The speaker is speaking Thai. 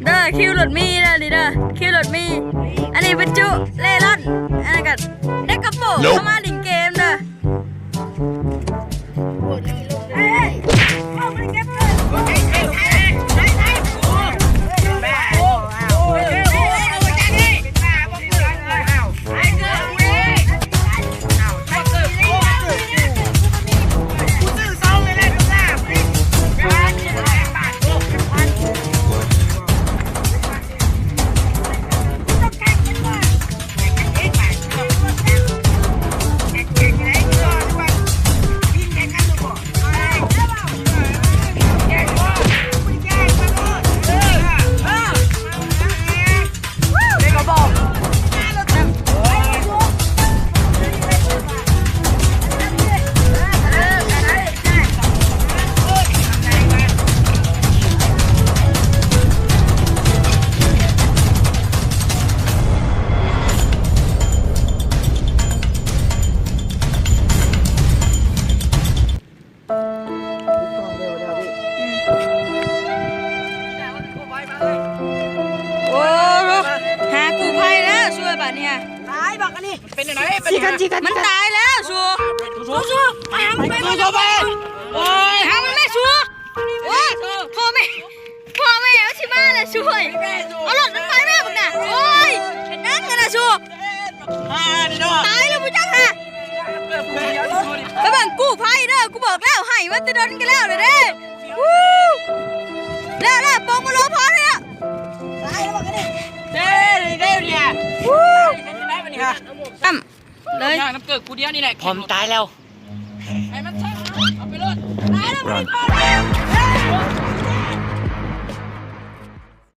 เด้อคิวรถมีเด้อนี่เด้อคิวรถมีอันนี้เป็นจุเล่ร่อนอันนี้ก็ได้กระโปรงเข้ามาดิ่งเกมเด้อเป็นยังไงเป็นมันตายแล้วชัวไปหามันไปโอ้ยหามันไม่ชัวโอ้ยพ่อแม่เอาชิมาเลยช่วยเอาหลอดมันไปแม่มึงน่ะโอ้ยนั่งกันนะชัวตายแล้วมึงจังฮะไปบังกู้ภัยเด้อกูบอกแล้วให้มันจะโดนกันแล้วเด้แล้วปองมาล้อพอเลยอ่ะตายแล้วบังกันดิเด้เนี่ยเลยน้ำเกิดกูเดียวนี่แหละ ผมตายแล้ว ตายแล้ว